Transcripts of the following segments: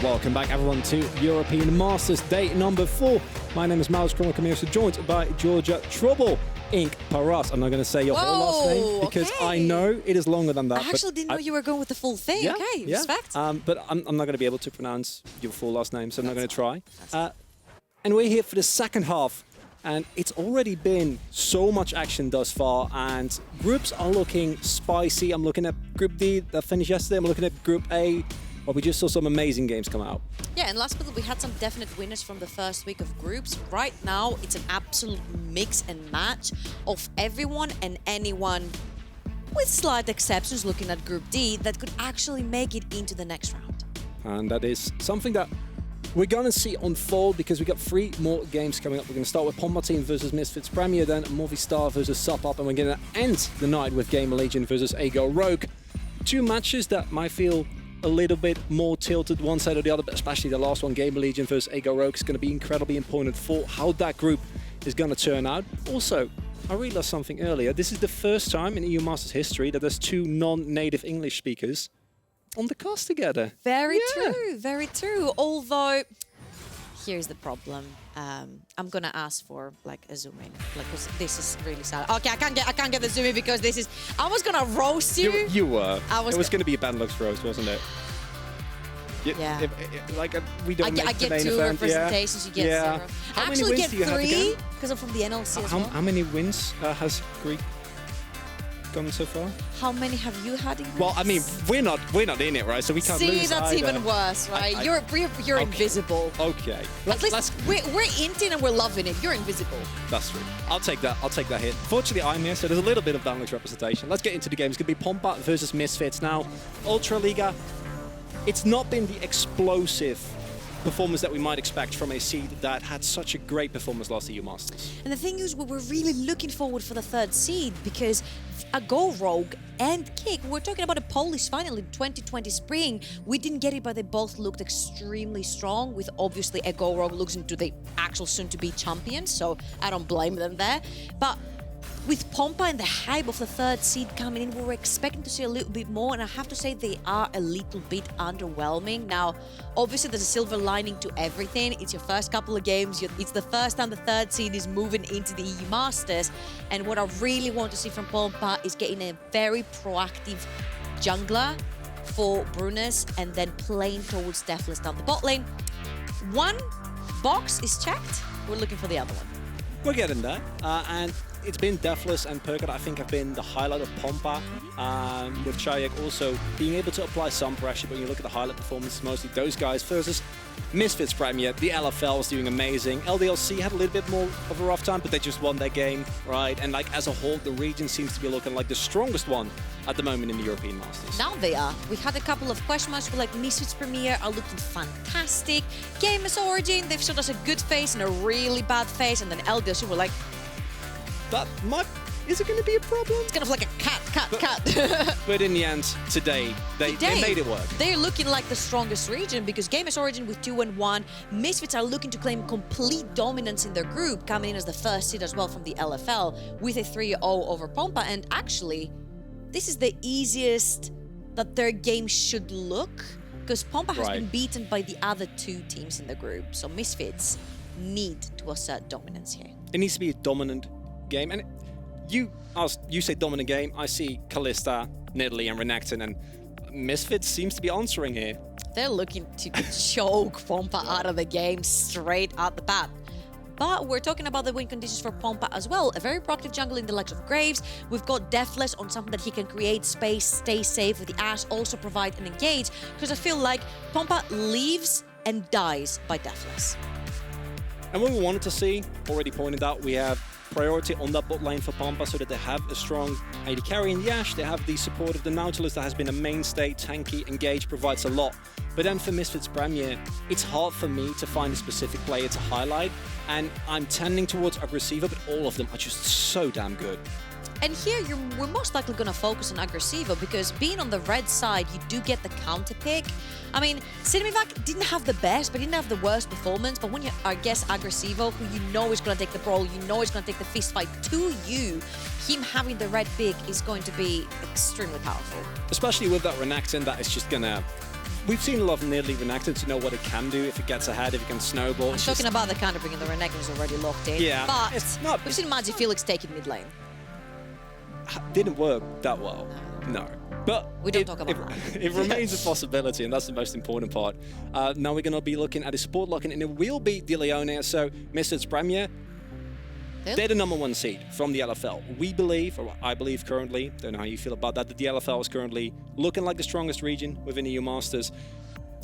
Welcome back, everyone, to European Masters Day number 4. My name is Miles Chronicle, joined by Georgia Trouble Inc. Paras. I'm not going to say your whole last name because I know it is longer than that. I actually didn't know you were going with the full thing. Yeah, okay, yeah. respect. But I'm not going to be able to pronounce your full last name, so I'm not going to try. And we're here for the second half. And it's already been so much action thus far, and groups are looking spicy. I'm looking at Group D that finished yesterday. I'm looking at Group A, where we just saw some amazing games come out. Yeah, and last but we had some definite winners from the first week of groups. Right now, it's an absolute mix and match of everyone and anyone, with slight exceptions looking at Group D, that could actually make it into the next round. And that is something that we're going to see unfold because we got 3 more games coming up. We're going to start with Pompa team versus Misfits Premier, then Movistar versus Sup Up, and we're going to end the night with Gamer Legion versus Ago Rogue. 2 matches that might feel a little bit more tilted one side or the other, but especially the last one, Gamer Legion versus Ago Rogue, is going to be incredibly important for how that group is going to turn out. Also, I realized something earlier. This is the first time in EU Masters history that there's 2 non-native English speakers on the cast together. Very true, very true. Although, here's the problem. I'm gonna ask for like a zoom in, like, cause this is really sad. Okay, I can't get the zoom in because this is. I was gonna roast you. You were. It was gonna be a Bandlux roast, wasn't it? Yeah. We don't. I get 2 representations. You get 0. How I many actually wins get do you have 3 again? because I'm from the NLC as well. How many wins has Greek gone so far? How many have you had in? Well, I mean, we're not in it, right? So we can't lose. See, that's either. even worse, right? You're okay. Invisible. Okay. At least we're into it and we're loving it. You're invisible. That's true. I'll take that hit. Fortunately, I'm here, so there's a little bit of Bandlux representation. Let's get into the game. It's going to be Pompa versus Misfits. Now, Ultra Liga, it's not been the explosive performance that we might expect from a seed that had such a great performance last EU Masters. And the thing is, we were really looking forward for the 3rd seed because Go Rogue and Kick, we're talking about a Polish final in 2020 spring. We didn't get it, but they both looked extremely strong, with obviously Go Rogue looks into the actual soon-to-be champions, so I don't blame them there. But with Pompa and the hype of the 3rd seed coming in, we were expecting to see a little bit more, and I have to say they are a little bit underwhelming. Now, obviously there's a silver lining to everything. It's your first couple of games. It's the first time the 3rd seed is moving into the EU Masters, and what I really want to see from Pompa is getting a very proactive jungler for Bruness and then playing towards defles down the bot lane. 1 box is checked. We're looking for the other one. We're getting there, and it's been defles and Pyrka that I think have been the highlight of Pompa, with Czajek also being able to apply some pressure, but when you look at the highlight performance, mostly those guys versus Misfits Premier. The LFL was doing amazing. LDLC had a little bit more of a rough time, but they just won their game, right? And like as a whole, the region seems to be looking like the strongest one at the moment in the European Masters. Now they are. We had a couple of question marks, but like Misfits Premier are looking fantastic. Gamers Origin, they've showed us a good face and a really bad face, and then LDLC were like, is it going to be a problem? it's kind of like a cat. But in the end, today, they made it work. They're looking like the strongest region because Gamers Origin with 2-1. Misfits are looking to claim complete dominance in their group, coming in as the 1st seed as well from the LFL with a 3-0 over Pompa. And actually, this is the easiest that their game should look because Pompa has been beaten by the other 2 teams in the group. So Misfits need to assert dominance here. It needs to be a dominant game. And you say dominant game, I see Kalista, Nidalee and Renekton, and Misfits seems to be answering here. They're looking to choke Pompa out of the game straight at the bat. But we're talking about the win conditions for Pompa as well. A very proactive jungle in the likes of Graves. We've got defles on something that he can create space, stay safe with the Ashe, also provide and engage. Because I feel like Pompa lives and dies by defles. And what we wanted to see, already pointed out, we have priority on that bot lane for Pompa so that they have a strong AD carry in the Ashe. They have the support of the Nautilus that has been a mainstay, tanky, engage, provides a lot. But then for Misfits Premier, it's hard for me to find a specific player to highlight, and I'm tending towards Agresivoo, but all of them are just so damn good. And here, we're most likely going to focus on Agresivoo because being on the red side, you do get the counter pick. I mean, Sinmivak didn't have the best, but didn't have the worst performance. But when you, I guess, Agresivoo, who you know is going to take the brawl, you know is going to take the fist fight to you, him having the red pick is going to be extremely powerful. Especially with that Renekton that is just going to we've seen a lot of Nidalee Renekton to know what it can do if it gets ahead, if it can snowball. I'm talking about the counter pick and the Renekton is already locked in. Yeah, but it's not. we've seen Magi Felix take it mid lane. Didn't work that well. No. But we don't talk about that. It remains a possibility, and that's the most important part. Now we're going to be looking at a support lock-in, and it will be the Leona. So, Misfits Premier, they're the #1 seed from the LFL. We believe, or I believe currently, don't know how you feel about that the LFL is currently looking like the strongest region within EU Masters.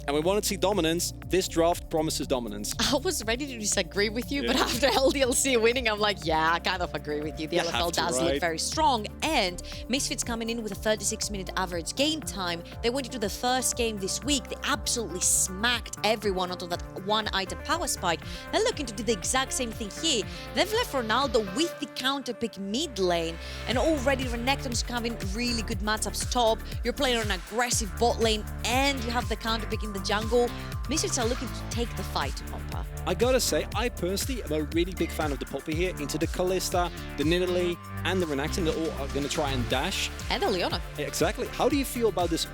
And we want to see dominance. This draft promises dominance. I was ready to disagree with you, but after LDLC winning, I'm like, yeah, I kind of agree with you. The LFL does look very strong. And Misfits coming in with a 36-minute average game time. They went into the first game this week. They absolutely smacked everyone onto that one-item power spike. They're looking to do the exact same thing here. They've left Ronaldo with the counter pick mid lane. And already Renekton's having really good matchups top. You're playing on an aggressive bot lane, and you have the counter pick in the jungle. Misfits are looking to take the fight to Pompa. I gotta say, I personally am a really big fan of the Poppy here. Into the Kalista, the Nidalee, and the Renekton. They're all going to try and dash. And the Leona. Exactly. How do you feel about this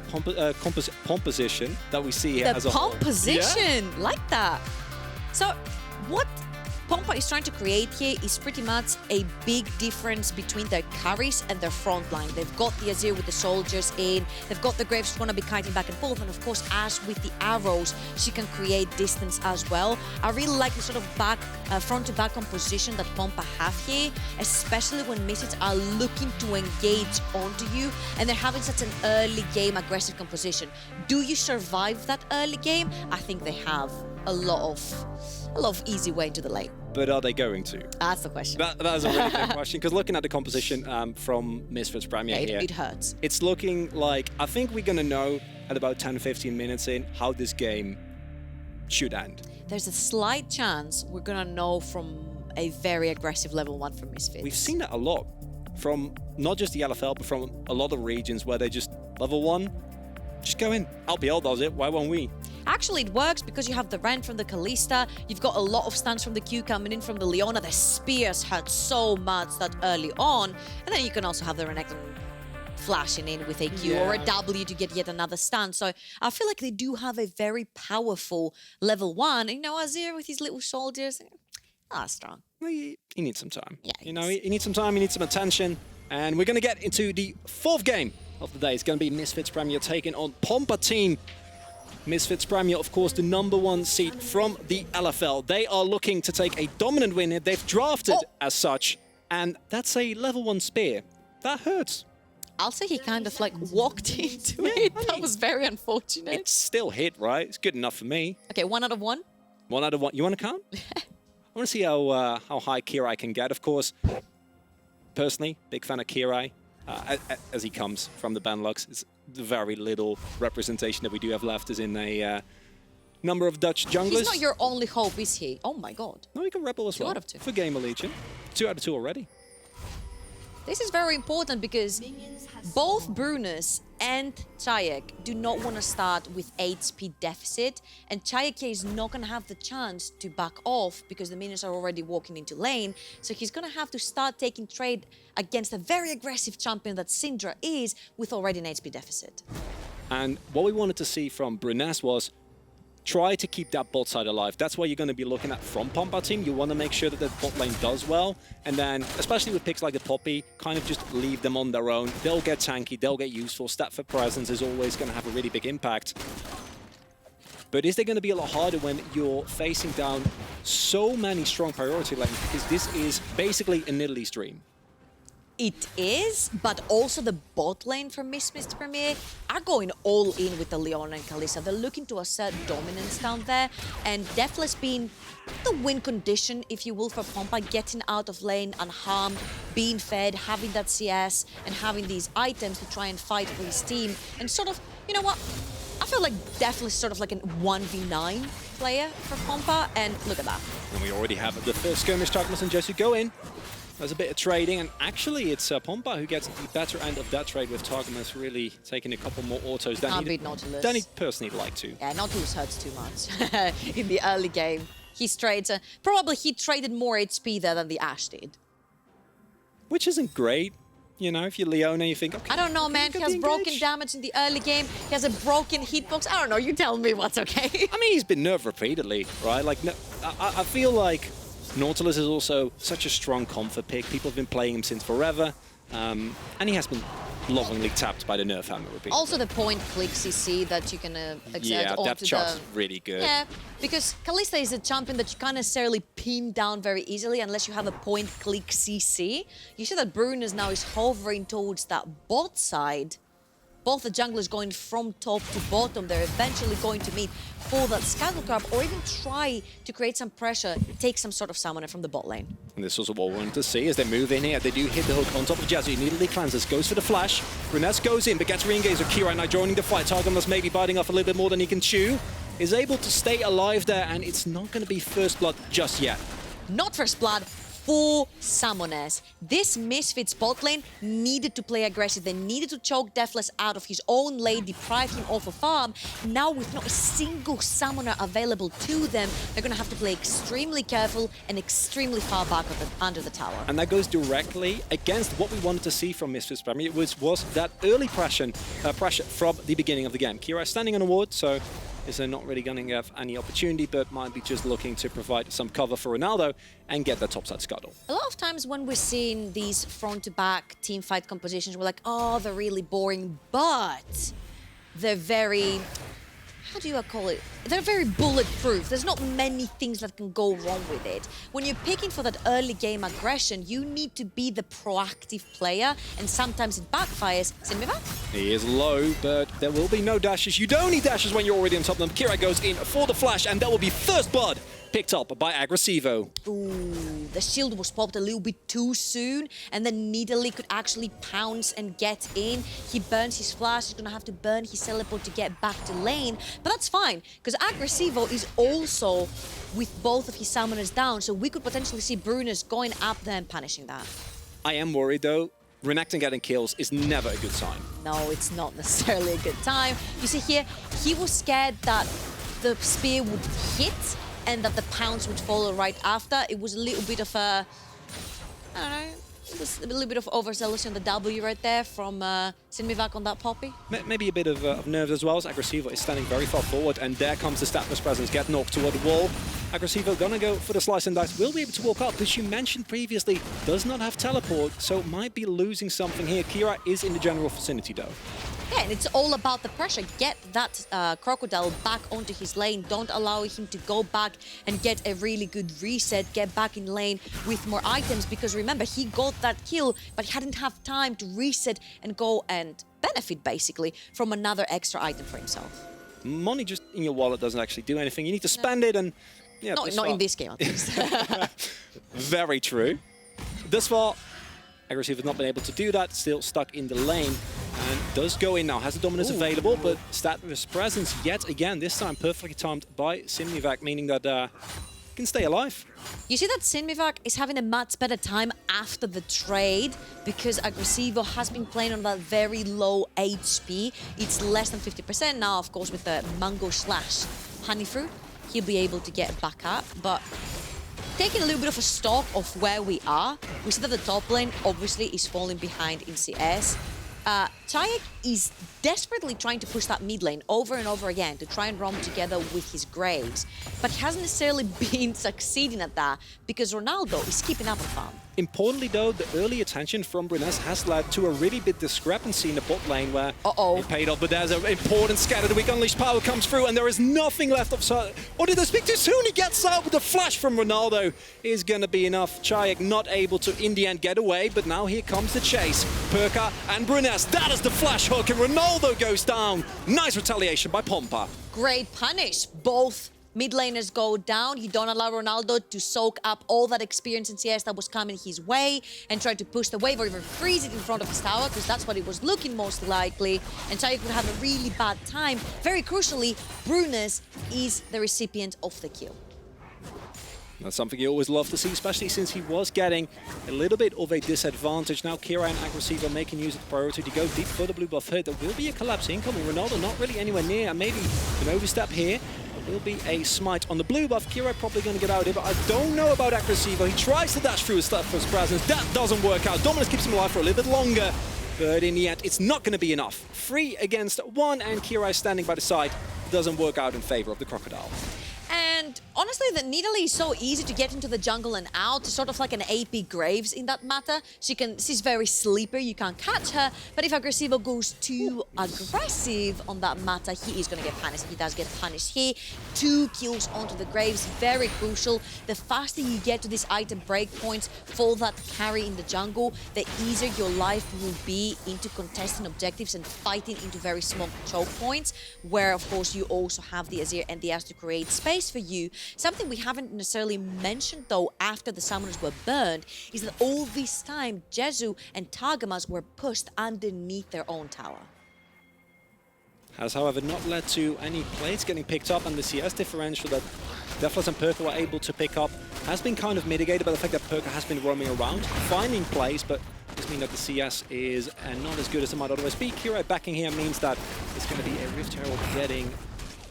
composition that we see here as a whole? The composition, like that. So, what Pompa is trying to create here is pretty much a big difference between their carries and their front line. They've got the Azir with the soldiers in, they've got the Graves who's going to be kiting back and forth, and of course Ashe with the arrows, she can create distance as well. I really like the sort of front-to-back composition that Pompa have here, especially when Misfits are looking to engage onto you, and they're having such an early game aggressive composition. Do you survive that early game? I think they have a lot of easy way into the lane. But are they going to? That's the question. That is a really good question, because looking at the composition from Misfits Premier here, it hurts. It's looking like, I think we're going to know at about 10-15 minutes in how this game should end. There's a slight chance we're going to know from a very aggressive level 1 from Misfits. We've seen that a lot from not just the LFL, but from a lot of regions where they just level 1, just go in. LPL does it, why won't we? Actually, it works because you have the Ren from the Kalista, you've got a lot of stuns from the Q coming in from the Leona, the spears hurt so much that early on, and then you can also have the Renekton flashing in with a Q or a W to get yet another stun. So I feel like they do have a very powerful level 1. And, you know, Azir with his little soldiers, strong. Well, he needs some time. Yeah, he needs some time, he needs some attention. And we're going to get into the 4th game of the day. It's going to be Misfits Premier taking on Pompa team. Misfits Premier, of course, the #1 seed from the LFL. They are looking to take a dominant win here. They've drafted as such, and that's a level 1 spear. That hurts. I'll say he kind of like walked into it. That was very unfortunate. It's still hit, right? It's good enough for me. Okay, 1 out of 1. 1 out of 1. You want to count? I want to see how high Kirei can get. Of course, personally, big fan of Kirei. As he comes from the Benelux. It's very little representation that we do have left is in a number of Dutch junglers. He's not your only hope, is he? Oh my god. No, he can rebel as well. 2 out of 2. For Gamer Legion. 2 out of 2 already. This is very important because both Bruness and Czajek do not want to start with HP deficit, and Czajek is not going to have the chance to back off because the minions are already walking into lane, so he's going to have to start taking trade against a very aggressive champion that Syndra is with already an HP deficit. And what we wanted to see from Bruness was try to keep that bot side alive. That's what you're going to be looking at from Pompa team. You want to make sure that the bot lane does well. And then, especially with picks like the Poppy, kind of just leave them on their own. They'll get tanky, they'll get useful. Stat for presence is always going to have a really big impact. But is they going to be a lot harder when you're facing down so many strong priority lanes? Because this is basically a Nidalee's dream. It is, but also the bot lane from Misfits Premier are going all in with the Leona and Kalista. They're looking to assert dominance down there, and defles being the win condition, if you will, for Pompa, getting out of lane unharmed, being fed, having that CS, and having these items to try and fight for his team. And sort of, you know what? I feel like defles is sort of like a 1v9 player for Pompa, and look at that. And we already have the first skirmish. Targamas and Jezu go in. There's a bit of trading, and actually it's Pompa who gets the better end of that trade, with Targamas really taking a couple more autos than Nautilus. Than he'd personally like to. Yeah, Nautilus hurts too much in the early game. He trades, probably he traded more HP there than the Ashe did. Which isn't great, You know, if you're Leona, you think, okay. I don't know, man. He has broken damage in the early game. He has a broken hitbox. I don't know. You tell me what's okay. I mean, he's been nerfed repeatedly, right? Like, I feel like Nautilus is also such a strong comfort pick. People have been playing him since forever. And he has been lovingly tapped by the nerf hammer repeatedly. Also the point click CC that you can exert onto that chart's really good. Yeah, because Kalista is a champion that you can't necessarily pin down very easily unless you have a point click CC. You see that Bruness now is hovering towards that bot side. Both the junglers going from top to bottom. They're eventually going to meet for that Scuttle Crab or even try to create some pressure, take some sort of summoner from the bot lane. And this was what we wanted to see as they move in here. They do hit the hook on top of Jezu. Nidalee cleanses, goes for the flash. Bruness goes in, but gets re-engaged with Kirei now joining the fight. Targamas maybe biting off a little bit more than he can chew. Is able to stay alive there, and it's not going to be first blood just yet. Not first blood. 4 summoners. This Misfits bot lane needed to play aggressive. They needed to choke defles out of his own lane, deprive him of a farm. Now with not a single summoner available to them, they're going to have to play extremely careful and extremely far back under the tower. And that goes directly against what we wanted to see from Misfits Premier, which was that early pressure from the beginning of the game. Kirei standing on a ward, so is not really going to have any opportunity, but might be just looking to provide some cover for Ronaldo and get the topside scuttle. A lot of times when we're seeing these front-to-back team fight compositions, we're like, oh, they're really boring, but they're very... How do you call it? They're very bulletproof. There's not many things that can go wrong with it. When you're picking for that early game aggression, you need to be the proactive player, and sometimes it backfires. Sinmivak? He is low, but there will be no dashes. You don't need dashes when you're already on top of them. Kirei goes in for the flash, and that will be first blood picked up by Agresivoo. Ooh, the shield was popped a little bit too soon, and then Nidalee could actually pounce and get in. He burns his flash, he's gonna have to burn his teleport to get back to lane, but that's fine, because Agresivoo is also with both of his summoners down, so we could potentially see Bruness going up there and punishing that. I am worried though. Renekton getting kills is never a good sign. No, it's not necessarily a good time. You see here, he was scared that the spear would hit and that the pounce would follow right after. It was a little bit of a, I don't know, it was a little bit of overzealous on the W right there from Sinmivak on that poppy. Maybe a bit of nerves as well, as Agresivoo is standing very far forward, and there comes the Status presence, get knocked toward the wall. Agresivoo gonna go for the slice and dice, will be able to walk up, but you mentioned previously, does not have teleport, so might be losing something here. Kirei is in the general vicinity though. Yeah, and it's all about the pressure. Get that Crocodile back onto his lane. Don't allow him to go back and get a really good reset. Get back in lane with more items, because remember, he got that kill, but he hadn't have time to reset and go and benefit, basically, from another extra item for himself. Money just in your wallet doesn't actually do anything. You need to spend it, and yeah, not in this game, at least. Very true. Thus far, Agresivoo has not been able to do that, still stuck in the lane, and does go in now, has the dominance available, but Status presence yet again, this time perfectly timed by Sinmivak, meaning that can stay alive. You see that Sinmivak is having a much better time after the trade, because Agresivoo has been playing on that very low HP. It's less than 50% now, of course, with the Mango slash Honey Fruit. He'll be able to get back up, but taking a little bit of a stock of where we are, we see that the top lane obviously is falling behind in CS. Czajek is desperately trying to push that mid lane over and over again to try and roam together with his Graves, but he hasn't necessarily been succeeding at that because Ronaldo is keeping up with farm. Importantly though, the early attention from Bruness has led to a really big discrepancy in the bot lane where it paid off, but there's an important scatter. The weak unleashed power comes through and there is nothing left of... Or did they speak too soon? He gets out with the flash from Ronaldo. Is going to be enough. Czajek not able to in the end get away, but now here comes the chase. Pyrka and Bruness, that is the flash hook, and Ronaldo goes down. Nice retaliation by Pompa. Great punish. Both mid laners go down. You don't allow Ronaldo to soak up all that experience in CS that was coming his way and try to push the wave or even freeze it in front of his tower, because that's what it was looking most likely. And Czajek would have a really bad time. Very crucially, Bruness is the recipient of the kill. That's something you always love to see, especially since he was getting a little bit of a disadvantage. Now Kirei and Agresivoo making use of the priority to go deep for the blue buff hit. There will be a collapse incoming. Ronaldo not really anywhere near, and maybe an overstep here. Will be a smite on the blue buff. Kirei probably going to get out here, but I don't know about Agresivoo. He tries to dash through his defles presence. That doesn't work out. Dominus keeps him alive for a little bit longer, but in the end, it's not going to be enough. 3 against 1, and Kirei standing by the side. Doesn't work out in favor of the Crocodile. And honestly, the Nidalee is so easy to get into the jungle and out, sort of like an AP Graves in that matter. She's very sleeper, you can't catch her, but if Agresivoo goes too aggressive on that matter, he is going to get punished. He does get punished here. 2 kills onto the Graves, very crucial. The faster you get to these item breakpoints for that carry in the jungle, the easier your life will be into contesting objectives and fighting into very small choke points, where of course you also have the Azir and the Ashe to create space for you. Something we haven't necessarily mentioned though after the summoners were burned is that all this time Jezu and Targamas were pushed underneath their own tower. Has however not led to any plates getting picked up, and the CS differential that defles and Pyrka were able to pick up has been kind of mitigated by the fact that Pyrka has been roaming around, finding plays, but this means that the CS is not as good as it might otherwise be. Kirei backing here means that it's going to be a Rift Herald getting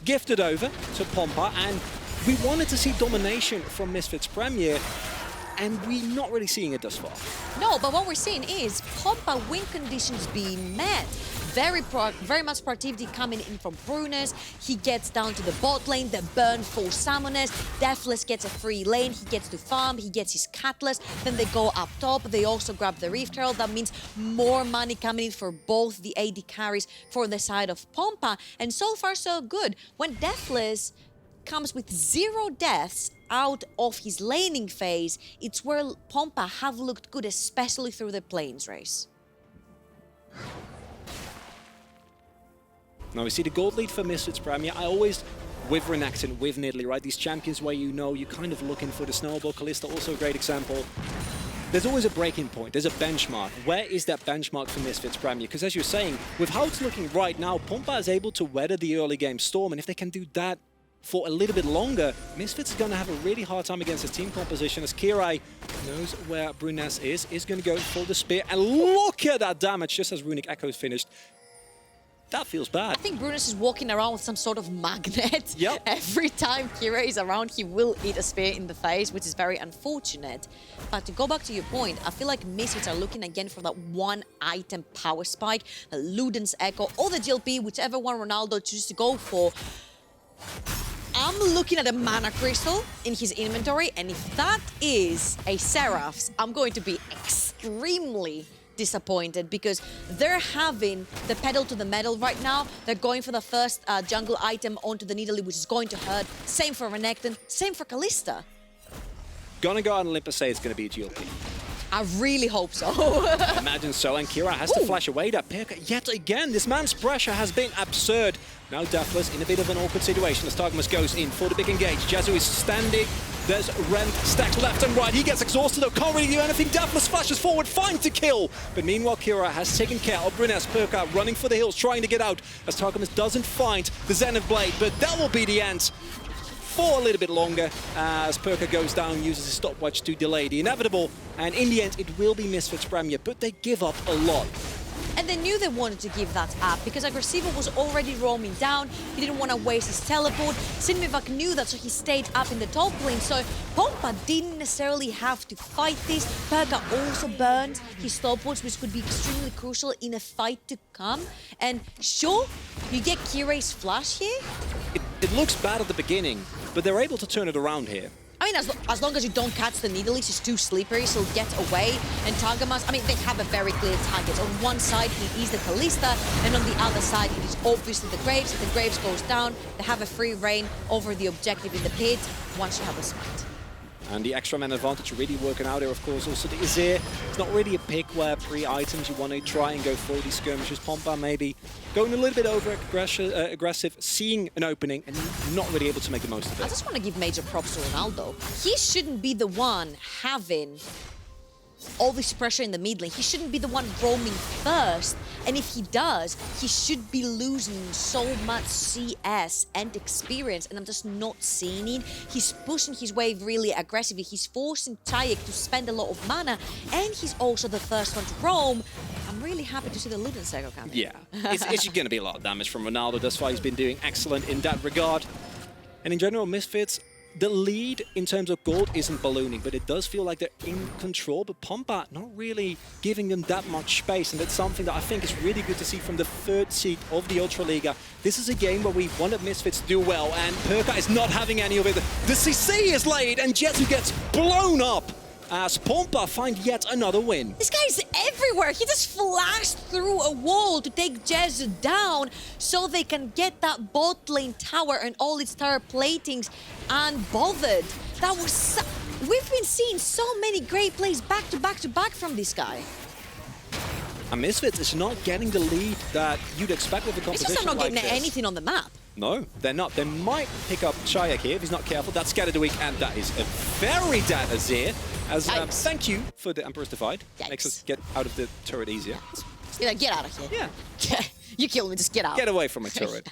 gifted over to Pompa, and we wanted to see domination from Misfits Premier, and we're not really seeing it thus far. No, but what we're seeing is Pompa win conditions being met. Very much productivity coming in from Bruness. He gets down to the bot lane, the burn 4 summoners. defles gets a free lane, he gets to farm, he gets his catalyst, then they go up top, they also grab the Rift Herald. That means more money coming in for both the AD carries for the side of Pompa, and so far so good. When defles comes with 0 deaths out of his laning phase, it's where Pompa have looked good, especially through the Plains race. Now we see the gold lead for Misfits Premier. I always, with Renekton, with Nidalee, right? These champions where you know you're kind of looking for the snowball. Kalista also a great example. There's always a breaking point, there's a benchmark. Where is that benchmark for Misfits Premier? Because as you're saying, with how it's looking right now, Pompa is able to weather the early game storm, and if they can do that for a little bit longer, Misfits is going to have a really hard time against his team composition, as Kirei knows where Bruness is going to go for the spear, and look at that damage just as Runic Echo's finished. That feels bad. I think Bruness is walking around with some sort of magnet. Yep. Every time Kirei is around, he will eat a spear in the face, which is very unfortunate. But to go back to your point, I feel like Misfits are looking again for that one item power spike, the Luden's Echo, or the GLP, whichever one Ronaldo chooses to go for. I'm looking at a mana crystal in his inventory, and if that is a Seraph's, I'm going to be extremely disappointed, because they're having the pedal to the metal right now. They're going for the first jungle item onto the Nidalee, which is going to hurt. Same for Renekton, same for Kalista. Gonna go out on Olympus, say it's gonna be a GLP. I really hope so. I imagine so, and Kirei has to flash away that Pyrka yet again. This man's pressure has been absurd. Now defles in a bit of an awkward situation as Targamas goes in for the big engage. Jezu is standing. There's Ren stacked left and right. He gets exhausted though, can't really do anything. defles flashes forward, finds to kill. But meanwhile, Kirei has taken care of Bruness. Pyrka running for the hills, trying to get out as Targamas doesn't find the Zenith Blade. But that will be the end for a little bit longer as Pyrka goes down, uses his stopwatch to delay the inevitable. And in the end, it will be Misfits Premier, but they give up a lot. And they knew they wanted to give that up because Agresivoo was already roaming down. He didn't want to waste his teleport. Sinmivak knew that, so he stayed up in the top lane. So Pompa didn't necessarily have to fight this. Pyrka also burned his stopwatch, which could be extremely crucial in a fight to come. And sure, you get Kirei's flash here. It looks bad at the beginning, but they're able to turn it around here. I mean, as long as you don't catch the Nidalee, she's too slippery, she'll get away. And Targamas, I mean, they have a very clear target. On one side, it is the Kalista, and on the other side, it is obviously the Graves. If the Graves goes down, they have a free reign over the objective in the pit once you have a smite. And the extra man advantage really working out here, of course. Also the Azir. It's not really a pick where pre-items you want to try and go for these skirmishes. Pompa maybe going a little bit over aggressive, seeing an opening and not really able to make the most of it. I just want to give major props to Ronaldo. He shouldn't be the one having all this pressure in the mid lane. He shouldn't be the one roaming first. And if he does, he should be losing so much CS and experience, and I'm just not seeing it. He's pushing his wave really aggressively. He's forcing Czajek to spend a lot of mana, and he's also the first one to roam. I'm really happy to see the Luden's Echo coming. Yeah, it's going to be a lot of damage from Ronaldo. That's why he's been doing excellent in that regard. And in general, Misfits, the lead in terms of gold isn't ballooning, but it does feel like they're in control. But Pompa not really giving them that much space, and that's something that I think is really good to see from the third seed of the Ultraliga. This is a game where we wanted Misfits to do well, and Pyrka is not having any of it. The CC is laid, and Jezu gets blown up as Pompa find yet another win. This guy's everywhere. He just flashed through a wall to take Jezu down so they can get that bot lane tower and all its tower platings unbothered. That was we've been seeing so many great plays back to back to back from this guy. And Misfits is not getting the lead that you'd expect with a composition It's just not like getting this. anything on the map. No, they're not. They might pick up Czajek here if he's not careful. That's Scatter the Week, and that is a very dead Azir. As thank you for the Emperor's Divide. Yikes. Makes us get out of the turret easier. You're like, get out of here. Yeah. You kill me, just get out. Get away from my turret.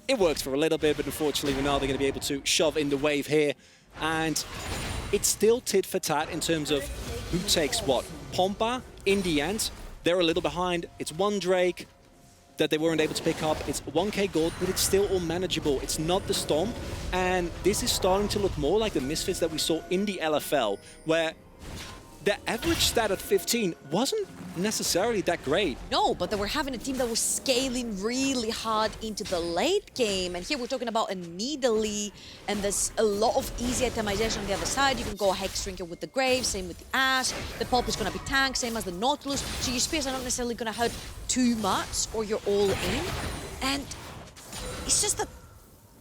It works for a little bit, but unfortunately, Ronaldo going to be able to shove in the wave here. And it's still tit for tat in terms of who takes what. Pompa, in the end, they're a little behind. It's one Drake that they weren't able to pick up. It's 1k gold, but it's still all manageable. It's not the Storm. And this is starting to look more like the Misfits that we saw in the LFL, where the average stat at 15 wasn't necessarily that great. No, but they were having a team that was scaling really hard into the late game. And here we're talking about a Nidalee, and there's a lot of easy itemization on the other side. You can go Hex Drinker with the Grave, same with the Ashe. The Pulp is going to be tanked, same as the Nautilus. So your spears are not necessarily going to hurt too much, or you're all in. And it's just that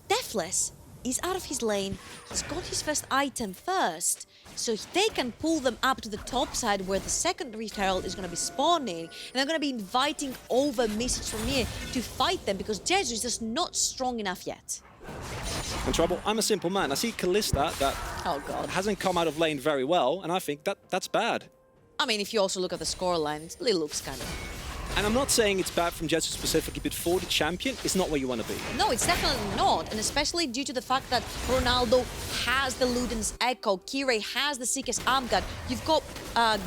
defles is out of his lane. He's got his first item first. So they can pull them up to the top side where the second Rift Herald is going to be spawning. And they're going to be inviting over Misfits from here to fight them because Jezu is just not strong enough yet. In trouble, I'm a simple man. I see Kalista that hasn't come out of lane very well, and I think that's bad. I mean, if you also look at the scoreline, it looks kind of... And I'm not saying it's bad from Jezu specifically, but for the champion, it's not where you want to be. No, it's definitely not. And especially due to the fact that Ronaldo has the Luden's Echo, Kirei has the Seeker's Armguard, you've got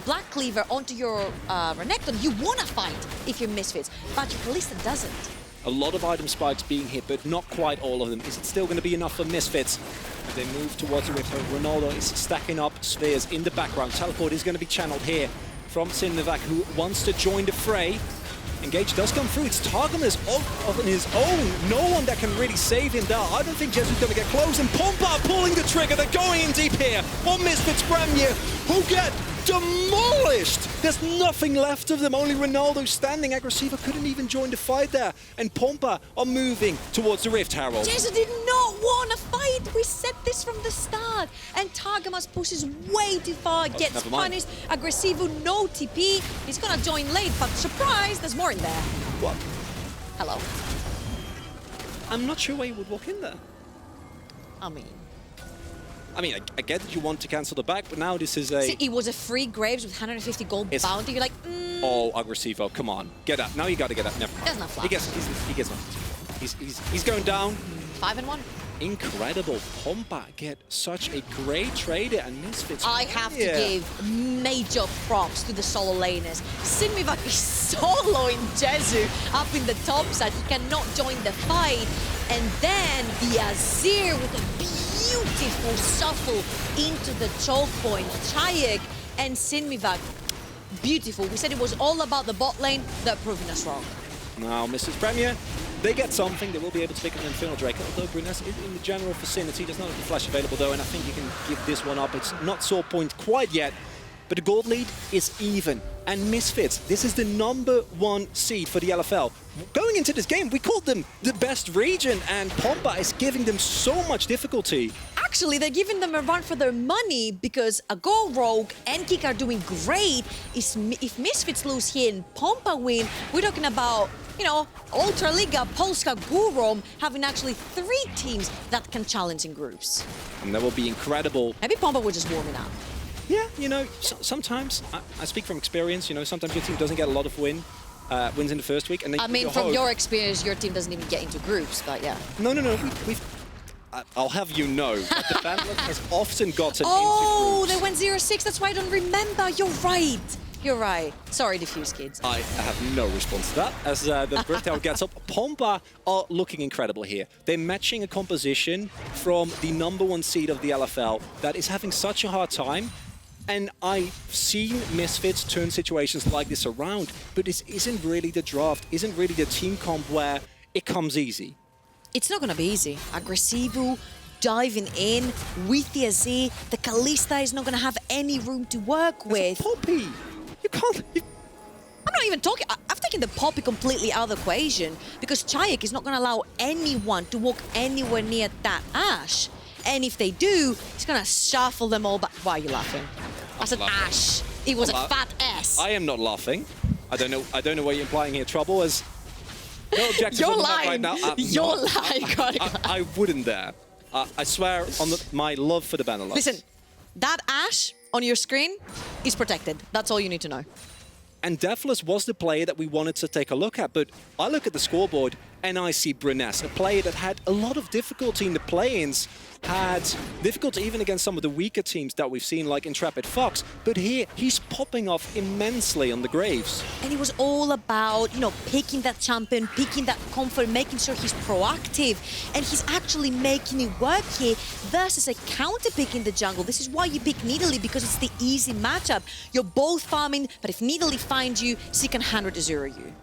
Black Cleaver onto your Renekton. You want to fight if you're Misfits, but your Kalista doesn't. A lot of item spikes being hit, but not quite all of them. Is it still going to be enough for Misfits? As they move towards it with her, Ronaldo is stacking up spheres in the background. Teleport is going to be channeled here from Sinmivak, who wants to join the fray. Engage does come through. It's Targamas on his own. No one that can really save him there. I don't think Jezu's going to get close. And Pompa pulling the trigger. They're going in deep here on Misfits Premier, who get demolished. There's nothing left of them. Only Ronaldo standing. Agresivoo couldn't even join the fight there. And Pompa are moving towards the Rift Herald. Jezu did not want to fight. We said this from the start. And Targamas pushes way too far, gets punished. Agresivoo, no TP. He's going to join late, but surprise, there's more in there. What? Hello. I'm not sure why you would walk in there. I mean, I get that you want to cancel the back, but now this is a... See, it was a free Graves with 150 gold bounty. You're like, Oh, Agresivoo, come on. Get up. Now you got to get up. Never mind. That's not flat. He gets one. He's going down. 5-1. Incredible. Pompa get such a great trade and Misfits. I have to give major props to the solo laners. Sinmivak is soloing Jezu up in the top side. He cannot join the fight. And then the Azir with a beautiful shuffle into the choke point. Czajek and Sinmivak. Beautiful. We said it was all about the bot lane. They're proving us wrong. Now, Mrs. Premier, they get something. They will be able to pick up an Infernal Drake, although Bruness is in the general vicinity. There's not a flash available, though, and I think you can give this one up. It's not sore point quite yet, but the gold lead is even. And Misfits, this is the #1 seed for the LFL. Going into this game, we called them the best region, and Pompa is giving them so much difficulty. Actually, they're giving them a run for their money because a Go Rogue and Kick are doing great. If Misfits lose here and Pompa win, we're talking about, you know, Ultraliga, Polska, Gurom having actually 3 teams that can challenge in groups. And that will be incredible. Maybe Pompa was just warming up. Yeah, you know, sometimes, I speak from experience, you know, sometimes your team doesn't get a lot of wins in the first week. And then I mean, from your experience, your team doesn't even get into groups, but yeah. No, I'll have you know that the Bandit has often gotten into Oh, groups. they went 0-6, that's why I don't remember. You're right. You're right. Sorry, diffuse kids. I have no response to that. As the Breath Tower gets up, Pompa are looking incredible here. They're matching a composition from the #1 seed of the LFL that is having such a hard time. And I've seen Misfits turn situations like this around, but this isn't really the draft, isn't really the team comp where it comes easy. It's not going to be easy. Agresivoo diving in with the Azir. The Kalista is not going to have any room to work with. Poppy! You can't... I'm not even talking. I've taken the Poppy completely out of the equation because Czajek is not going to allow anyone to walk anywhere near that Ashe. And if they do, he's going to shuffle them all back. Why are you laughing? I said Ashe. It was a fat S. I am not laughing. I don't know what you're implying here. Trouble is... No objectives You're on the map lying. right now. You're lying. I wouldn't dare. I swear on my love for the Benelux. Listen, that Ashe on your screen is protected. That's all you need to know. And defles was the player that we wanted to take a look at, but I look at the scoreboard and I see Bruness, a player that had a lot of difficulty in the play-ins, had difficulty even against some of the weaker teams that we've seen, like Intrepid Fox, but here he's popping off immensely on the Graves. And it was all about, you know, picking that champion, picking that comfort, making sure he's proactive, and he's actually making it work here versus a counter pick in the jungle. This is why you pick Nidalee, because it's the easy matchup. You're both farming, but if Nidalee finds you, she can 100-0 you.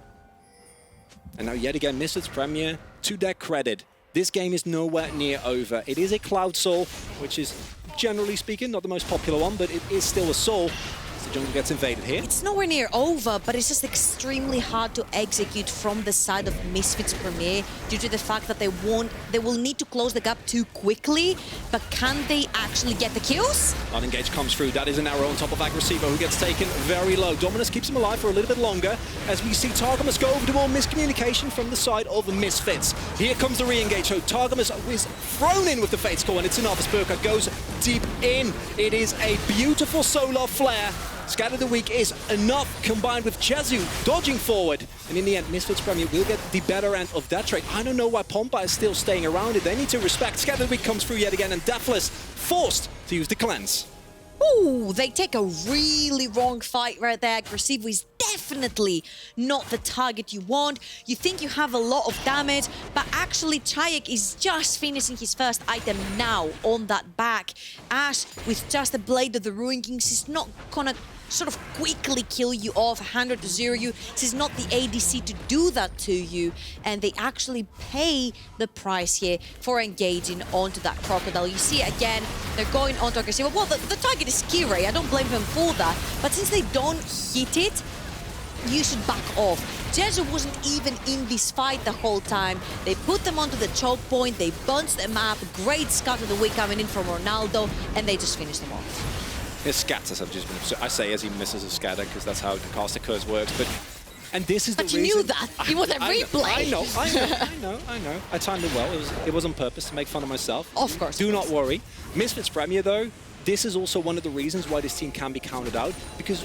And now yet again, Misfits Premier, to their credit, this game is nowhere near over. It is a Cloud Soul, which is, generally speaking, not the most popular one, but it is still a Soul. As the jungle gets invaded here. It's nowhere near over, but it's just extremely hard to execute from the side of Misfits Premier due to the fact that they will need to close the gap too quickly, but can they actually get the kills? Unengaged comes through. That is an arrow on top of Agresivoo, who gets taken very low. Dominus keeps him alive for a little bit longer as we see Targamas go over to more miscommunication from the side of the Misfits. Here comes the re-engage. So Targamas is thrown in with the Fate's Call, and it's enough as Pyrka goes deep in. It is a beautiful solar flare. Scatter the Weak is enough, combined with Jezu dodging forward. And in the end, Misfits Premier will get the better end of that trade. I don't know why Pompa is still staying around it. They need to respect. Scatter the Weak comes through yet again, and defles forced to use the cleanse. Ooh, they take a really wrong fight right there. Agresivoo is definitely not the target you want. You think you have a lot of damage, but actually Czajek is just finishing his first item now on that back. Ashe, with just the Blade of the Ruin Kings, is not gonna sort of quickly kill you off, 100-0 you. She's not the ADC to do that to you, and they actually pay the price here for engaging onto that Crocodile. You see again, they're going onto Agresivoo. Well, the target is Kirei, I don't blame him for that, but since they don't hit it, you should back off. Jezu wasn't even in this fight the whole time. They put them onto the choke point, they bunched them up, great Scatter the Weak coming in from Ronaldo, and they just finished them off. His scatters have just been... I say as he misses a scatter because that's how the caster curse works, but... And this is the reason... But you knew that! It was a replay! I know. I timed it well. It was on purpose to make fun of myself. Of course. Do not worry. Misfits Premier, though, this is also one of the reasons why this team can be counted out, because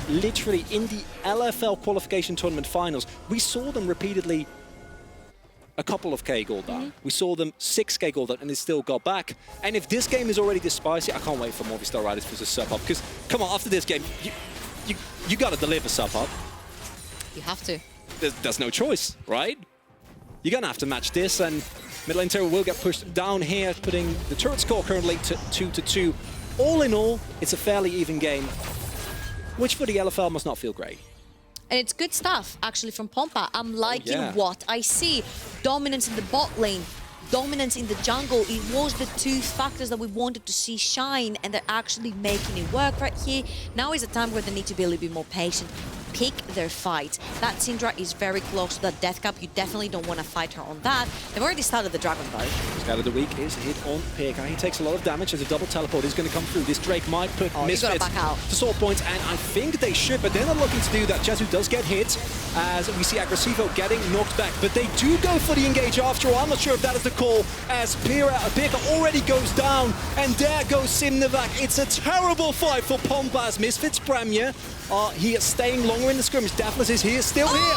literally in the LFL qualification tournament finals, we saw them repeatedly a couple of K gold down. We saw them 6K gold down, and they still got back. And if this game is already this spicy, I can't wait for Movistar Riders versus sub up, because come on, after this game, you got to deliver sub up. You have to. There's no choice, right? You're gonna have to match this, and mid lane turret will get pushed down here, putting the turret score currently to 2-2. All in all, it's a fairly even game, which for the LFL must not feel great. And it's good stuff, actually, from Pompa. I'm liking what I see. Dominance in the bot lane, dominance in the jungle. It was the two factors that we wanted to see shine, and they're actually making it work right here. Now is a time where they need to be a little bit more patient. Pick their fight. That Syndra is very close to that death cap. You definitely don't want to fight her on that. They've already started the Dragon though. Scatter the Weak is hit on Pyrka. He takes a lot of damage as a double teleport is going to come through. This Drake might put Misfits to sword points, and I think they should, but they're not looking to do that. Jezu does get hit as we see Agresivoo getting knocked back, but they do go for the engage after all. I'm not sure if that is the call, as Pyrka already goes down, and there goes Sinmivak. It's a terrible fight for Pompa as Misfits Premier are here staying longer in the scrimmage. defles is here, still here.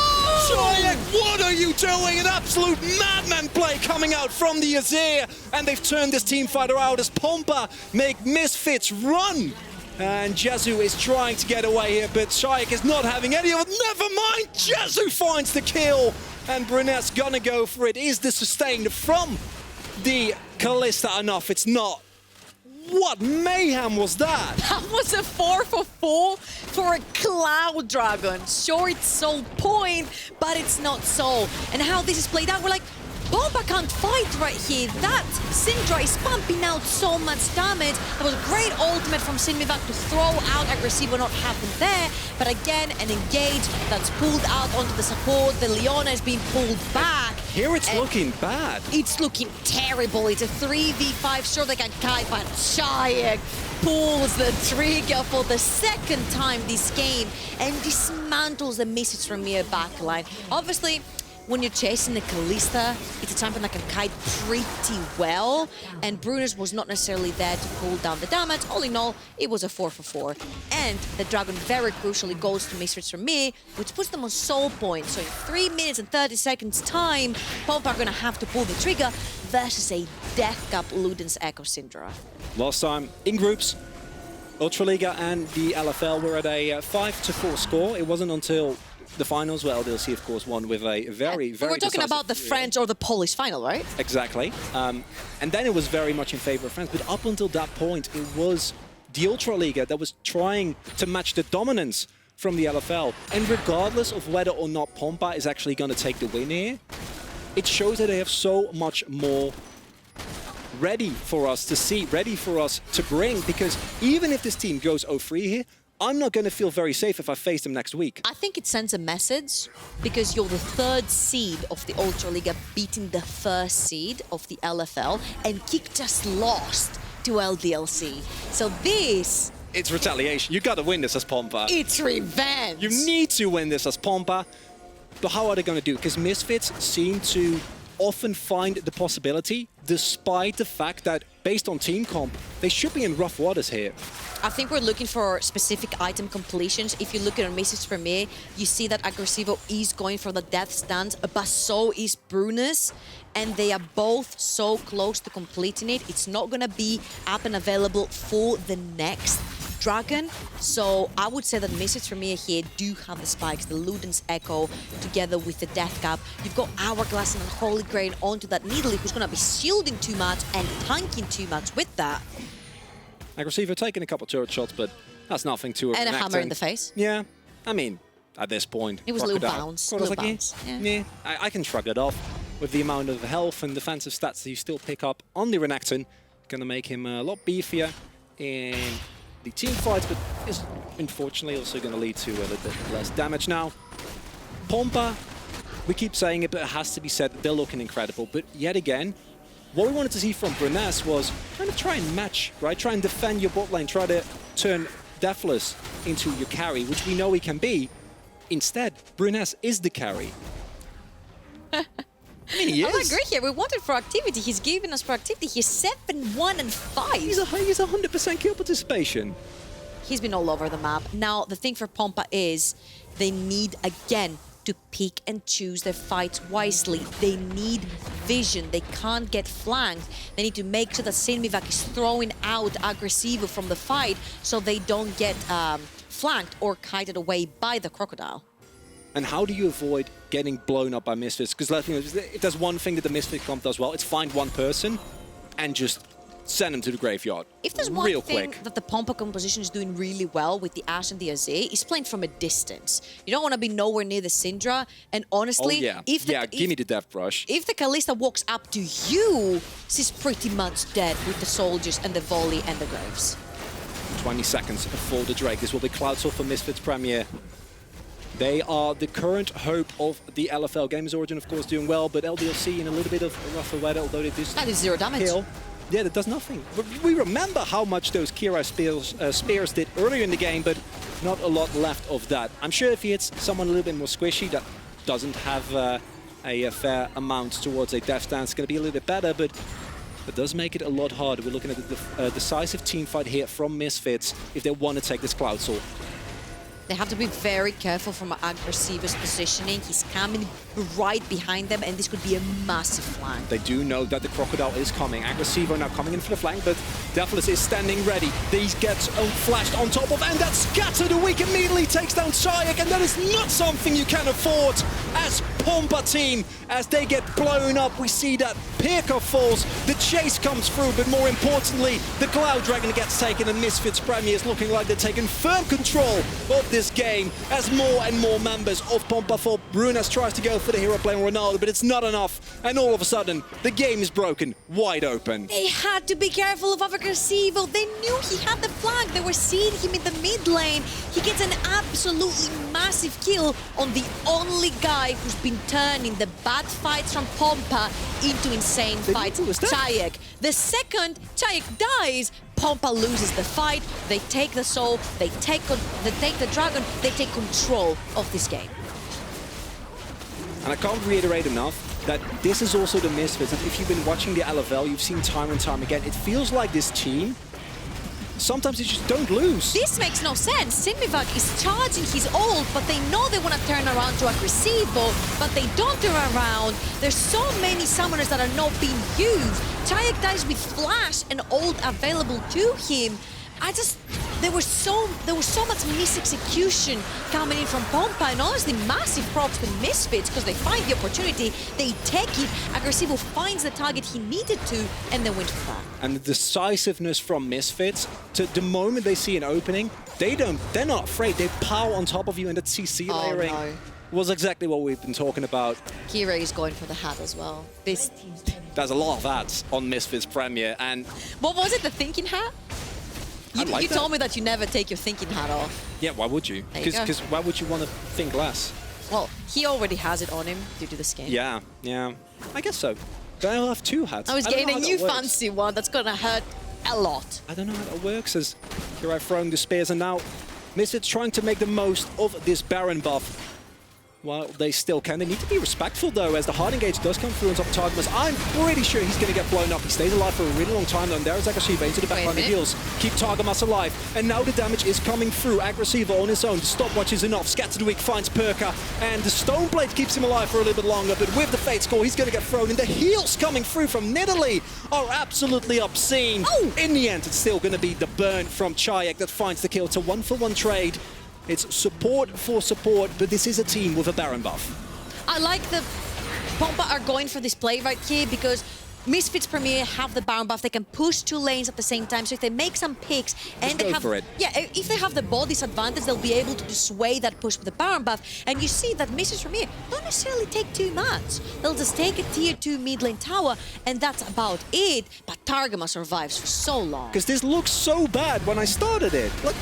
Czajek, what are you doing? An absolute madman play coming out from the Azir, and they've turned this team fighter out as Pompa make Misfits run. And Jezu is trying to get away here, but Czajek is not having any of it. Never mind, Jezu finds the kill. And Bruness gonna go for it. Is the sustain from the Kalista enough? It's not. What mayhem was that? That was a 4 for 4 for a Cloud Dragon. Sure, it's Soul Point, but it's not Soul. And how this is played out, we're like, Pompa can't fight right here. That Syndra is pumping out so much damage. That was a great ultimate from Sinmivak to throw out Agresivoo, not happen there. But again, an engage that's pulled out onto the support. The Leona is being pulled back. Here it's looking bad. It's looking terrible. It's a 3v5. Sure, they can kite, but Czajek pulls the trigger for the second time this game and dismantles the Misfits from near backline. Obviously, when you're chasing the Kalista, it's a champion that can kite pretty well, and Bruness was not necessarily there to pull down the damage. All in all, it was a 4 for 4. And the Dragon very crucially goes to Misfits from me, which puts them on Soul Point. So in 3 minutes and 30 seconds time, Pompa are gonna have to pull the trigger versus a Death Cup Luden's Echo Syndra. Last time in groups, Ultraliga and the LFL were at a 5 to 4 score. It wasn't until the finals where LDLC, of course, won with a very we're talking about the French or the Polish final, right? Exactly. And then it was very much in favor of France. But up until that point, it was the Ultraliga that was trying to match the dominance from the LFL. And regardless of whether or not Pompa is actually going to take the win here, it shows that they have so much more ready for us to see, ready for us to bring. Because even if this team goes 0-3 here, I'm not going to feel very safe if I face them next week. I think it sends a message because you're the 3rd seed of the Ultraliga beating the 1st seed of the LFL, and Kick just lost to LDLC. So this... It's retaliation. You got to win this as Pompa. It's revenge. You need to win this as Pompa. But how are they going to do? Because Misfits seem to often find the possibility, despite the fact that, based on team comp, they should be in rough waters here. I think we're looking for specific item completions. If you look at our Misfits for me, you see that Agresivoo is going for the death stance, but so is Bruness, and they are both so close to completing it. It's not going to be up and available for the next Dragon. So I would say that Misfits for me here do have the spikes, the Luden's Echo together with the Death Cap. You've got Hourglass and Holy Grail onto that Nidalee, who's going to be shielding too much and tanking too much with that. Agresivoo taking a couple of turret shots, but that's nothing to And a hammer in the face. Yeah, I mean, at this point, it was a little bounce. Yeah, I can shrug that off with the amount of health and defensive stats that you still pick up on the Renekton. Going to make him a lot beefier in the team fights, but is unfortunately also going to lead to a little bit less damage now. Pompa, we keep saying it, but it has to be said, they're looking incredible. But yet again, what we wanted to see from Bruness was kind of try and match, right? Try and defend your bot lane, try to turn defles into your carry, which we know he can be. Instead, Bruness is the carry. I mean, he is. I agree here. We wanted proactivity. He's giving us proactivity. He's 7, 1, and 5. He's 100% kill participation. He's been all over the map. Now, the thing for Pompa is they need, again, to pick and choose their fights wisely. They need vision. They can't get flanked. They need to make sure that Sinmivak is throwing out Agresivoo from the fight so they don't get flanked or kited away by the Crocodile. And how do you avoid getting blown up by Misfits? Because if there's one thing that the Misfit comp does well, it's find one person and just send them to the graveyard. If there's one thing that the Pompa composition is doing really well with the Ashe and the Azir, is playing from a distance. You don't want to be nowhere near the Syndra, and honestly, give me the Death Brush. If the Kalista walks up to you, she's pretty much dead with the soldiers and the volley and the Graves. 20 seconds for the Drake. This will be Cloud Soul for Misfits Premier. They are the current hope of the LFL. Gamers Origin, of course, doing well, but LDLC in a little bit of rougher weather, although they do that is 0 damage. Kill. Yeah, that does nothing. But we remember how much those Kirei spears did earlier in the game, but not a lot left of that. I'm sure if he hits someone a little bit more squishy that doesn't have a fair amount towards a death stance, it's going to be a little bit better, but it does make it a lot harder. We're looking at the decisive team fight here from Misfits if they want to take this Cloud Soul. They have to be very careful from Agresivoo's positioning. He's coming right behind them, and this could be a massive flank. They do know that the Crocodile is coming. Agresivoo now coming in for the flank, but defles is standing ready. These gets flashed on top of, and that Scatter the Weak immediately takes down Czajek, and that is not something you can afford as Pompa team. As they get blown up, we see that Pyrka falls, the chase comes through, but more importantly, the Cloud Dragon gets taken, and Misfits Premier is looking like they're taking firm control of this game as more and more members of Pompa fall. Bruness tries to go for the hero playing Ronaldo, but it's not enough, and all of a sudden, the game is broken wide open. They had to be careful of Agresivoo. They knew he had the flank. They were seeing him in the mid lane. He gets an absolutely massive kill on the only guy who's been turning the bad fights from Pompa into insane fights, Czajek. The second Czajek dies, Pompa loses the fight, they take the soul, they take the dragon, they take control of this game. And I can't reiterate enough that this is also the Misfits, that if you've been watching the LFL, you've seen time and time again, it feels like this team, sometimes they just don't lose. This makes no sense. Sinmivak is charging his ult, but they know they want to turn around to Agresivoo, but they don't turn around. There's so many summoners that are not being used. Czajek dies with flash and ult available to him. There was so much misexecution coming in from Pompa, and honestly, massive props to Misfits because they find the opportunity, they take it, Agresivoo finds the target he needed to, and they went for that. And the decisiveness from Misfits, to the moment they see an opening, they're not afraid, they power on top of you, and that CC layering was exactly what we've been talking about. Kirei is going for the hat as well. There's a lot of hats on Misfits Premier, and... What was it, the thinking hat? You told me that you never take your thinking hat off. Yeah, why would you? Because why would you want to think less? Well, he already has it on him due to the skin. Yeah, I guess so. But I'll have two hats. I was getting a new fancy one that's gonna hurt a lot. I don't know how that works, as Kirei throwing the spears, and now Misfits trying to make the most of this Baron buff. Well, they still can. They need to be respectful, though, as the hard engage does come through on top of Targamas. I'm pretty sure he's going to get blown up. He stays alive for a really long time, though, and there is Agresivoo into the backline. The heals keep Targamas alive, and now the damage is coming through. Agresivoo on his own. The stopwatch is enough. Scatter the Weak finds Pyrka, and the Stone Blade keeps him alive for a little bit longer, but with the Fate Score, he's going to get thrown in. The heals coming through from Nidalee are absolutely obscene. Oh. In the end, it's still going to be the burn from Czajek that finds the kill. It's a 1-for-1 trade. It's support for support, but this is a team with a Baron buff. I like the Pompa are going for this play right here because Misfits Premier have the Baron buff. They can push two lanes at the same time. So if they make some picks and they have, if they have the ball disadvantage, they'll be able to sway that push with the Baron buff. And you see that Misfits Premier don't necessarily take too much. They'll just take a tier 2 mid lane tower, and that's about it. But Targamas survives for so long. Because this looks so bad when I started it. Look.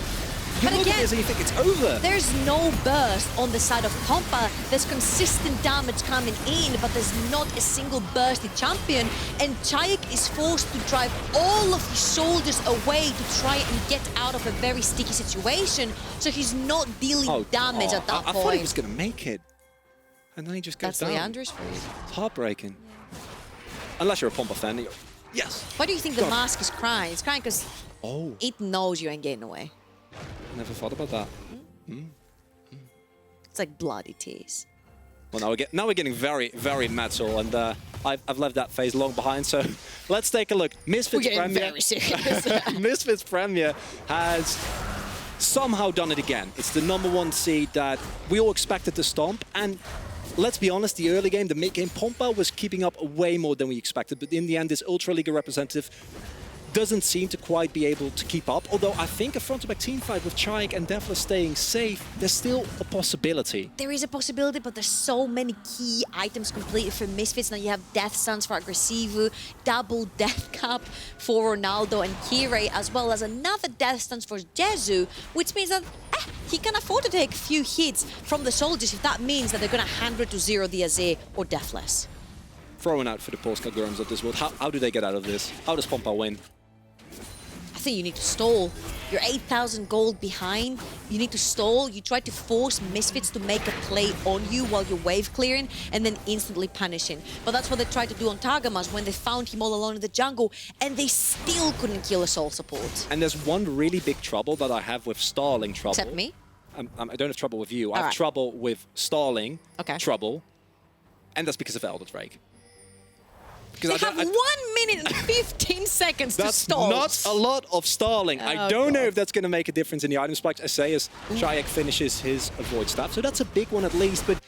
You look at this and you think it's over. There's no burst on the side of Pompa. There's consistent damage coming in, but there's not a single bursty champion. And Czajek is forced to drive all of his soldiers away to try and get out of a very sticky situation. So he's not dealing damage at that point. I thought he was going to make it. And then he just goes down. That's Leandra's for you. It's heartbreaking. Yeah. Unless you're a Pompa fan. Yes. Why do you think the mask is crying? It's crying because it knows you ain't getting away. Never thought about that. It's like bloody tears. Well, now we're getting very, very metal, and I've left that phase long behind. So let's take a look. Misfits Premier. Very serious. Misfits Premier has somehow done it again. It's the #1 seed that we all expected to stomp, and let's be honest, the early game, the mid game, Pompa was keeping up way more than we expected. But in the end, this Ultra League representative doesn't seem to quite be able to keep up. Although I think a front-to-back teamfight with Czajek and defles staying safe, there's still a possibility. There is a possibility, but there's so many key items completed for Misfits. Now you have Death Stuns for Agresivoo, double Death Cap for Ronaldo and Kirei, as well as another Death Stuns for Jezu, which means that he can afford to take a few hits from the soldiers if that means that they're going to 100-0 the Azir or defles. Throwing out for the Polska Gurms of this world. How do they get out of this? How does Pompa win? I think you need to stall. You're 8,000 gold behind. You need to stall. You try to force Misfits to make a play on you while you're wave clearing and then instantly punishing. But that's what they tried to do on Targamas when they found him all alone in the jungle, and they still couldn't kill a soul support. And there's one really big trouble that I have with stalling trouble. Except me? I don't have trouble with you. I have right. trouble with stalling. Okay. Trouble. And that's because of Elder Drake. They have 1 minute and 15 seconds to stall. That's not a lot of stalling. I don't know if that's going to make a difference in the item spikes. I say as Czajek finishes his avoid staff. So that's a big one at least, but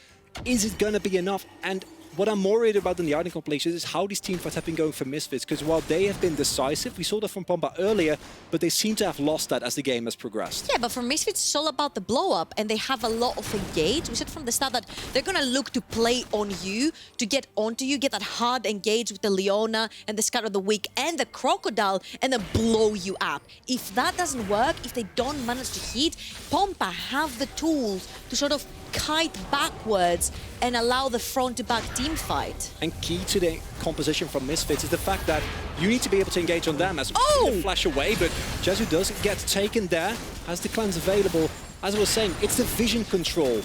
is it going to be enough? And what I'm more worried about than the item completions is how these teamfights have been going for Misfits, because while they have been decisive, we saw that from Pompa earlier, but they seem to have lost that as the game has progressed. Yeah, but for Misfits, it's all about the blow-up, and they have a lot of engage. We said from the start that they're going to look to play on you, to get onto you, get that hard engage with the Leona and the Scatter of the Weak and the Crocodile, and then blow you up. If that doesn't work, if they don't manage to hit, Pompa have the tools to sort of kite backwards and allow the front-to-back team fight. And key to the composition from Misfits is the fact that you need to be able to engage on them as they flash away, but Jezu doesn't get taken there, has the cleanse available. As I was saying, it's the vision control.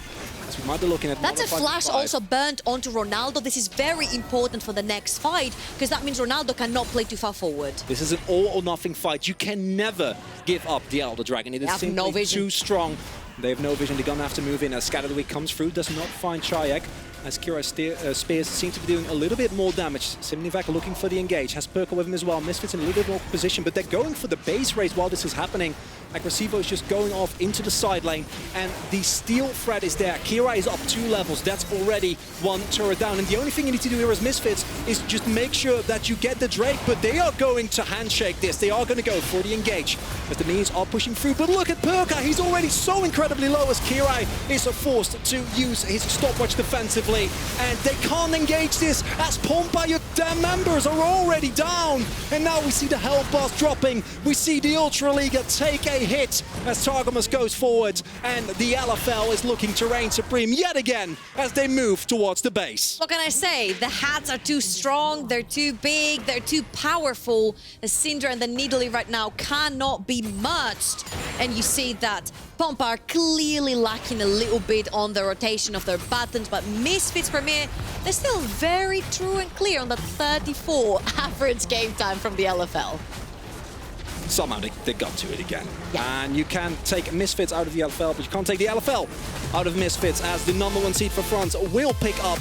As we might be looking at That's a flash also burnt onto Ronaldo. This is very important for the next fight, because that means Ronaldo cannot play too far forward. This is an all-or-nothing fight. You can never give up the Elder Dragon. It is simply too strong. They have no vision. They're going to have to move in. As Scatter the Weak comes through, does not find Czajek. As Kirei's spears seem to be doing a little bit more damage. Sinmivak looking for the engage. Has Pyrka with him as well. Misfits in a little bit more position, but they're going for the base race while this is happening. Agresivoo is just going off into the side lane, and the steal threat is there. Kirei is up 2 levels. That's already 1 turret down. And the only thing you need to do here as Misfits is just make sure that you get the Drake, but they are going to handshake this. They are going to go for the engage as the minions are pushing through. But look at Pyrka. He's already so incredibly low as Kirei is forced to use his stopwatch defensively. And they can't engage this as Pompa, your damn members are already down. And now we see the health bars dropping. We see the Ultra League take a hit as Targamas goes forward, and the LFL is looking to reign supreme yet again as they move towards the base. What can I say? The hats are too strong, they're too big, they're too powerful. The Syndra and the Nidalee right now cannot be matched. And you see that Pompa are clearly lacking a little bit on the rotation of their buttons, but Misfits Premier, they're still very true and clear on that 34 average game time from the LFL. Somehow they got to it again. Yeah. And you can take Misfits out of the LFL, but you can't take the LFL out of Misfits, as the #1 seed for France will pick up.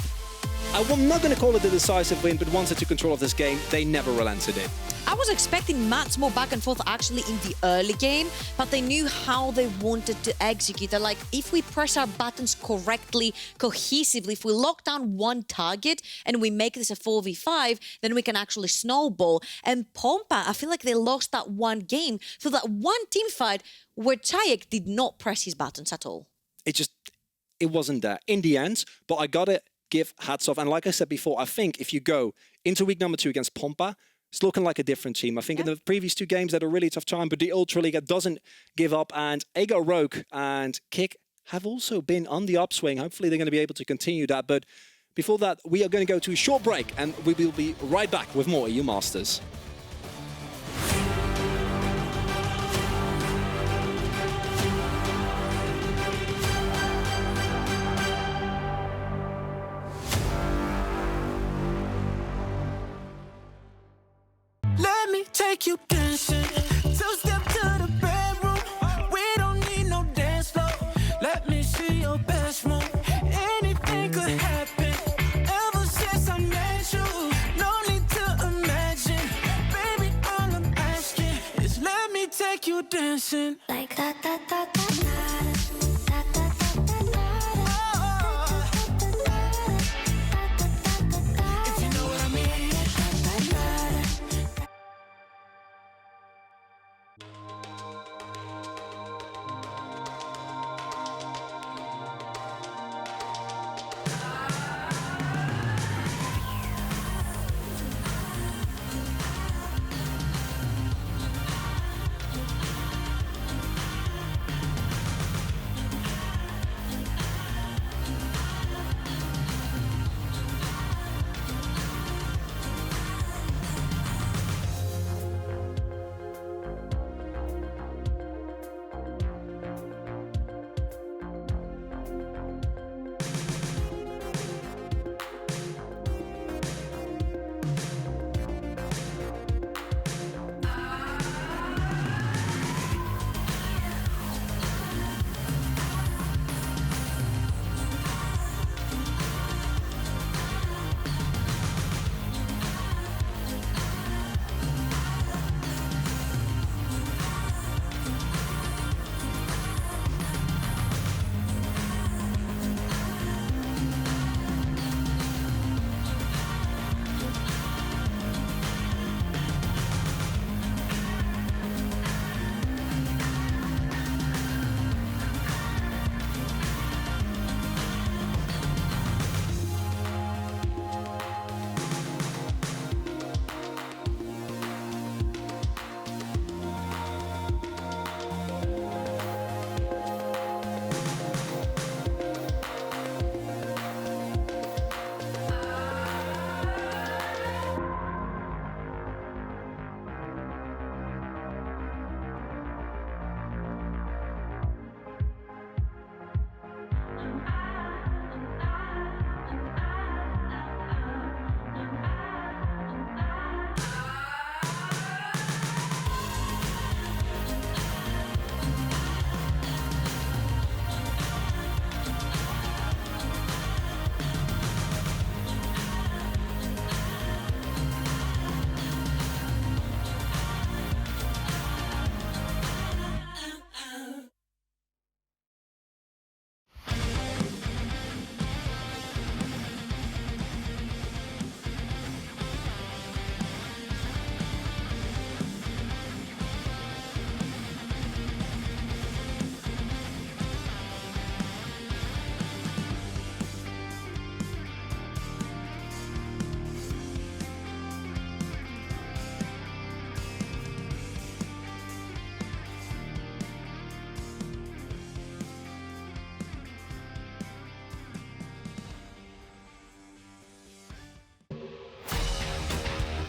I'm not going to call it a decisive win, but once they took control of this game, they never relented it. I was expecting much more back and forth actually in the early game, but they knew how they wanted to execute. They're like, if we press our buttons correctly, cohesively, if we lock down one target and we make this a 4v5, then we can actually snowball. And Pompa, I feel like they lost that one game through that one team fight where Czajek did not press his buttons at all. It wasn't there in the end, but I got to give hats off. And like I said before, I think if you go into week #2 against Pompa, it's looking like a different team. I think in the previous 2 games, they had a really tough time, but the Ultra League doesn't give up. And Ego Rogue and Kick have also been on the upswing. Hopefully, they're going to be able to continue that. But before that, we are going to go to a short break, and we will be right back with more EU Masters. Let me take you dancing. 2-step to the bedroom. We don't need no dance floor. Let me see your best move. Anything could happen. Ever since I met you, no need to imagine. Baby, all I'm asking is let me take you dancing. Like that, that, that, that, that.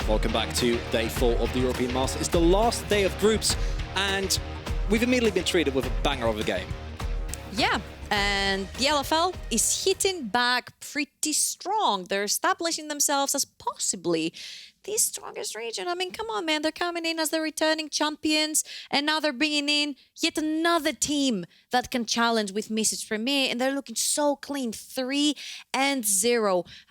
Welcome back to day 4 of the European Masters. It's the last day of groups, and we've immediately been treated with a banger of a game. Yeah, and the LFL is hitting back pretty strong. They're establishing themselves as possibly the strongest region. I mean, come on, man. They're coming in as the returning champions, and now they're bringing in yet another team that can challenge with Misfits Premier, and they're looking so clean, 3-0.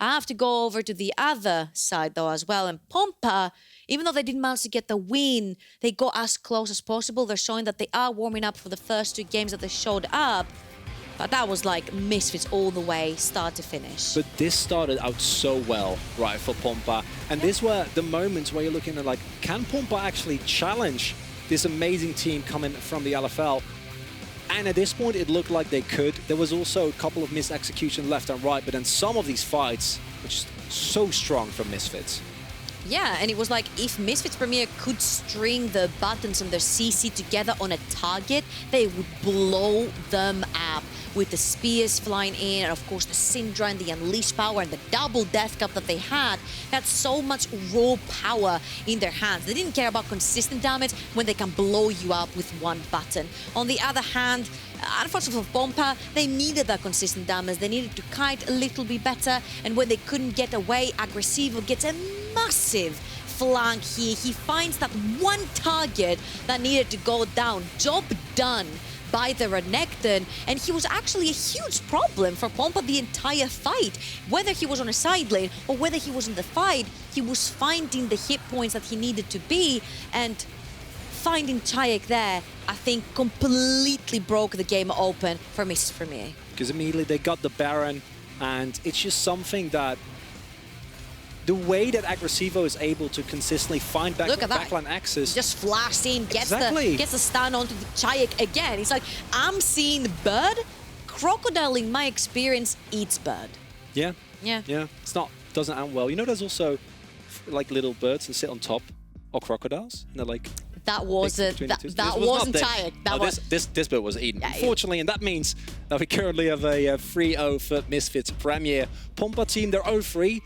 I have to go over to the other side, though, as well. And Pompa, even though they didn't manage to get the win, they got as close as possible. They're showing that they are warming up for the first 2 games that they showed up. But that was like Misfits all the way, start to finish. But this started out so well, right, for Pompa. And these were the moments where you're looking at, like, can Pompa actually challenge this amazing team coming from the LFL? And at this point, it looked like they could. There was also a couple of missed execution left and right, but then some of these fights were just so strong from Misfits. Yeah, and it was like if Misfits Premier could string the buttons and their CC together on a target, they would blow them up with the spears flying in, and of course the Syndra and the Unleashed power and the double death cup that they had so much raw power in their hands. They didn't care about consistent damage when they can blow you up with one button. On the other hand, unfortunately for Pompa, they needed that consistent damage. They needed to kite a little bit better, and when they couldn't get away, Agresivoo gets a massive flank here. He finds that one target that needed to go down. Job done by the Renekton, and he was actually a huge problem for Pompa the entire fight. Whether he was on a side lane or whether he was in the fight, he was finding the hit points that he needed to be, and finding Czajek there, I think, completely broke the game open for Misfits Premier. Because immediately they got the Baron, and it's just something that the way that Agresivoo is able to consistently find backline access. Just flashed in, gets Exactly. the stun onto the Czajek again. It's like, I'm seeing bird. Crocodile, in my experience, eats bird. Yeah. Yeah. Yeah. Doesn't end well. You know, there's also like little birds that sit on top of crocodiles, and they're like. That wasn't Czajek. This bird was eaten, yeah, unfortunately, and that means that we currently have a 3-0 for Misfits Premier. Pompa team, they're 0-3,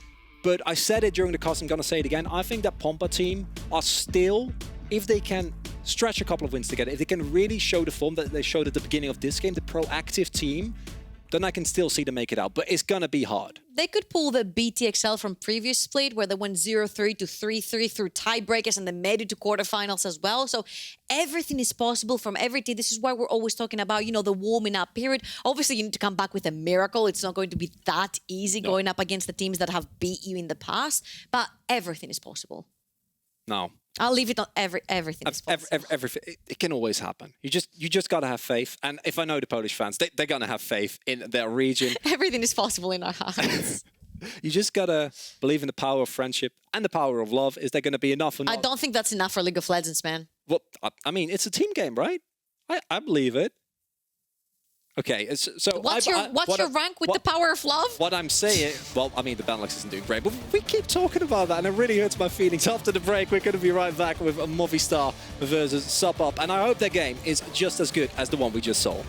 but I said it during the cast, I'm going to say it again. I think that Pompa team are still, if they can stretch a couple of wins together, if they can really show the form that they showed at the beginning of this game, the proactive team, then I can still see them make it out, but it's going to be hard. They could pull the BTXL from previous split where they went 0-3 to 3-3 through tiebreakers, and they made it to quarterfinals as well. So everything is possible from every team. This is why we're always talking about, you know, the warming up period. Obviously, you need to come back with a miracle. It's not going to be that easy going up against the teams that have beat you in the past, but everything is possible. No. I'll leave it on everything is possible. Everything. It can always happen. You just got to have faith. And if I know the Polish fans, they're going to have faith in their region. Everything is possible in our hands. You just got to believe in the power of friendship and the power of love. Is there going to be enough or not? I don't think that's enough for League of Legends, man. Well, I mean, it's a team game, right? I believe it. Okay, so what's your rank with the power of love? What I'm saying, well, I mean, the Benelux isn't doing great, but we keep talking about that, and it really hurts my feelings. After the break, we're going to be right back with a Movistar versus Sup Up, and I hope their game is just as good as the one we just saw.